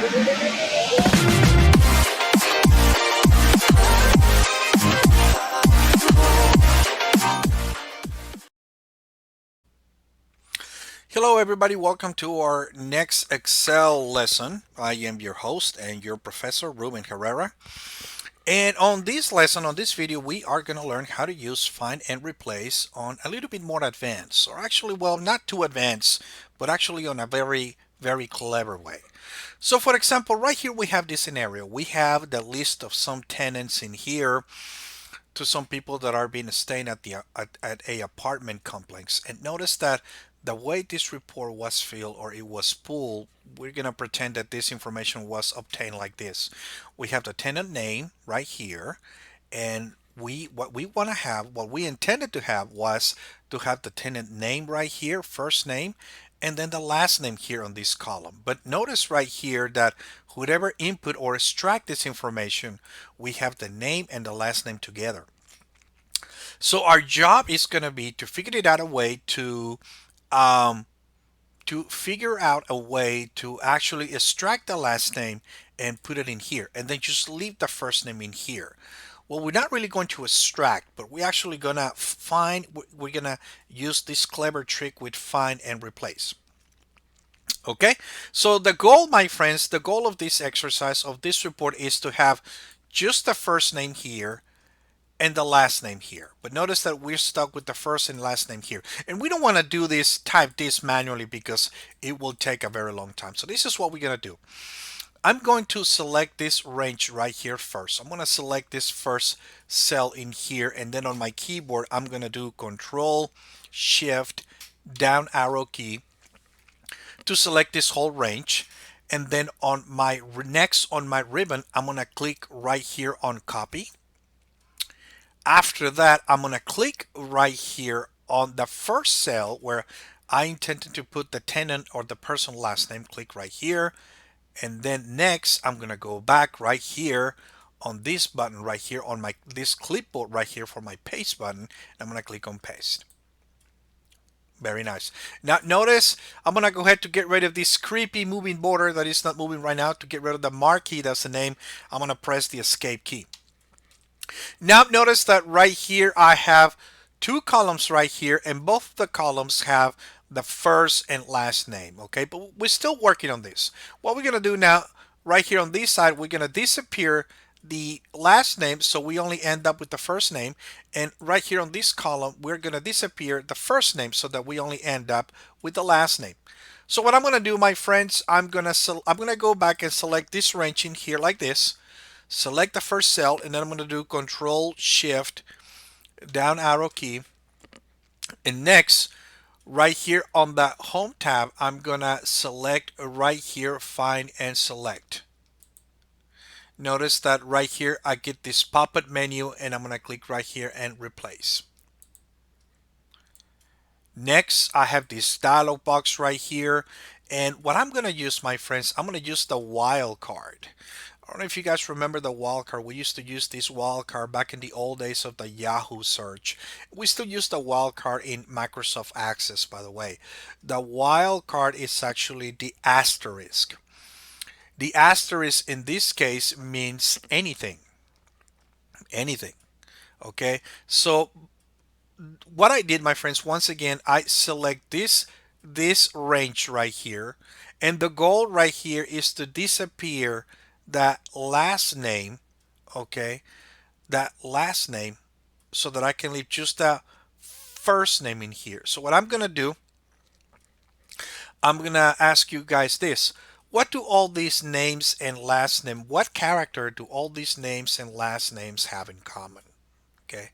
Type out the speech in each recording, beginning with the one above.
Hello everybody, welcome to our next Excel lesson. I am your host and your professor, Ruben Herrera. And on this lesson, on this video, we are going to learn how to use find and replace on a little bit more advanced, or actually, well, not too advanced, but actually on a very clever way. So for example, right here we have this scenario. We have the list of some tenants in here to some people that are being staying at at a apartment complex. And notice that the way this report was filled or it was pulled, we're gonna pretend that this information was obtained like this. We have the tenant name right here, and what we intended to have was to have the tenant name right here, first name, and then the last name here on this column. But notice right here that whatever input or extract this information, we have the name and the last name together. So our job is going to be to figure it out a way um, to figure out a way to actually extract the last name and put it in here, and then just leave the first name in here. Well, we're not really going to extract, but we're actually gonna find. We're gonna use this clever trick with find and replace. Okay, so the goal, my friends, the goal of this exercise, of this report, is to have just the first name here and the last name here. But notice that we're stuck with the first and last name here. And we don't want to do this, type this manually, because it will take a very long time. So this is what we're going to do. I'm going to select this range right here first. I'm going to select this first cell in here, and then on my keyboard I'm going to do Control Shift down arrow key to select this whole range. And then on my next, on my ribbon, I'm going to click right here on copy. After that, I'm going to click right here on the first cell where I intended to put the tenant or the person last name. Click right here. And then next, I'm going to go back right here on this button right here on this clipboard right here for my paste button. I'm going to click on paste. Very nice. Now notice I'm going to go ahead to get rid of this creepy moving border that is not moving right now. To get rid of the marquee, that's the name, I'm going to press the escape key. Now notice that right here I have two columns right here, and both of the columns have the first and last name. Okay, but we're still working on this. What we're gonna do now, right here on this side, we're gonna disappear the last name, so we only end up with the first name. And right here on this column, we're gonna disappear the first name so that we only end up with the last name. So what I'm gonna do, my friends, I'm gonna go back and select this range in here like this. Select the first cell, and then I'm going to do Control Shift down arrow key. And next, right here on the Home tab, I'm going to select right here, Find and Select. Notice that right here I get this pop-up menu, and I'm going to click right here and Replace. Next, I have this dialog box right here, and what I'm going to use, my friends, I'm going to use the wildcard. I don't know if you guys remember the wildcard. We used to use this wildcard back in the old days of the Yahoo search. We still use the wildcard in Microsoft Access, by the way. The wildcard is actually the asterisk. The asterisk in this case means anything. Anything. Okay, so what I did, my friends, once again, I select this range right here, and the goal right here is to disappear that last name, okay, that last name, so that I can leave just the first name in here. So what I'm gonna do, I'm gonna ask you guys this: what do all these names and last name, what character do all these names and last names have in common? Okay,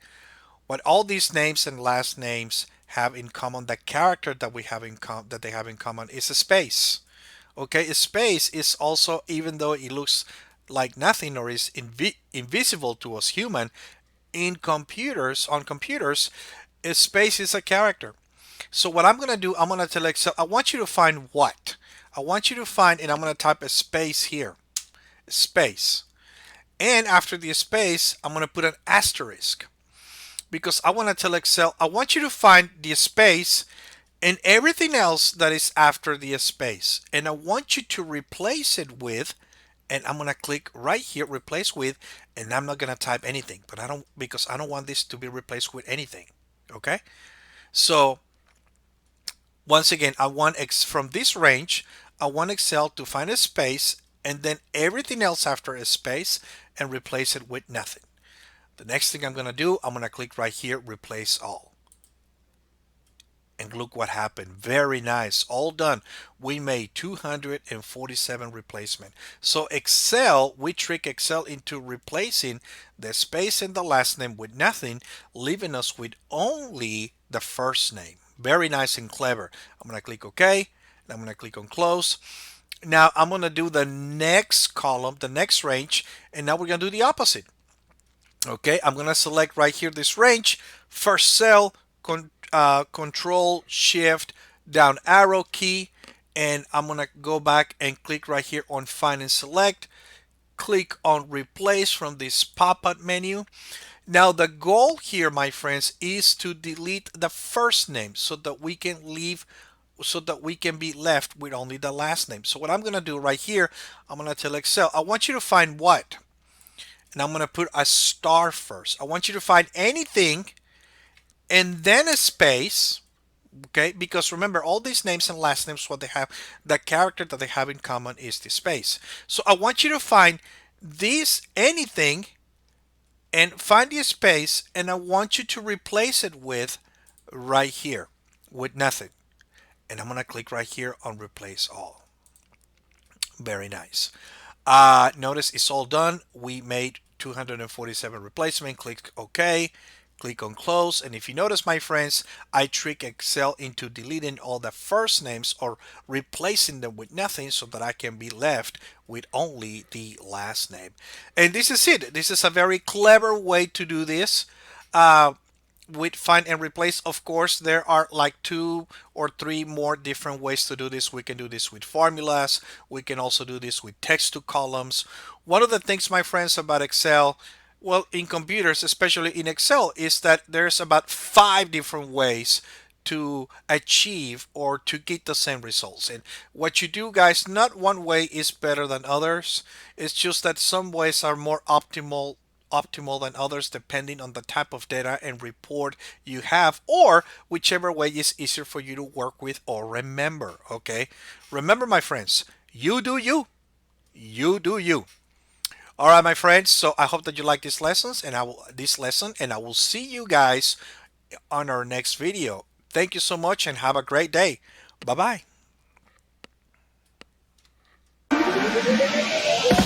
what all these names and last names have in common, the character that we have in that they have in common, is a space. Okay, a space is also, even though it looks like nothing or is invisible to us human, in computers, on computers, a space is a character. So what I'm going to do, I'm going to tell Excel, I want you to find what? I want you to find, and I'm going to type a space here, space. And after the space, I'm going to put an asterisk, because I want to tell Excel, I want you to find the space and everything else that is after the space. And I want you to replace it with, and I'm gonna click right here, replace with, and I'm not gonna type anything, but I don't, because I don't want this to be replaced with anything. Okay. So once again, I want from this range, I want Excel to find a space and then everything else after a space and replace it with nothing. The next thing I'm gonna do, I'm gonna click right here, replace all. And look what happened. Very nice. All done. We made 247 replacement. So Excel, we trick Excel into replacing the space in the last name with nothing, leaving us with only the first name. Very nice and clever. I'm going to click OK. And I'm going to click on close. Now I'm going to do the next column, the next range, and now we're going to do the opposite. Okay, I'm gonna select right here this range, first cell, control shift down arrow key, and I'm gonna go back and click right here on find and select, click on replace from this pop-up menu. Now the goal here, my friends, is to delete the first name so that we can leave, so that we can be left with only the last name. So what I'm gonna do right here, I'm gonna tell Excel, I want you to find what? And I'm going to put a star first. I want you to find anything and then a space, okay? Because remember, all these names and last names, what they have, the character that they have in common is the space. So I want you to find this anything and find the space, and I want you to replace it with right here, with nothing. And I'm going to click right here on replace all. Very nice. Notice it's all done. We made 247 replacement. Click OK. Click on close. And if you notice, my friends, I trick Excel into deleting all the first names or replacing them with nothing so that I can be left with only the last name. And this is it. This is a very clever way to do this. With find and replace, of course, there are like 2 or 3 more different ways to do this. We can do this with formulas. We can also do this with text to columns. One of the things, my friends, about Excel, well, in computers, especially in Excel, is that there's about 5 different ways to achieve or to get the same results. And what you do, guys, not one way is better than others. It's just that some ways are more optimal than others depending on the type of data and report you have, or whichever way is easier for you to work with or remember. Okay, remember, my friends, you do you, you do you. All right, my friends, so I hope that you like these lessons and this lesson, and I will see you guys on our next video. Thank you so much and have a great day. Bye bye.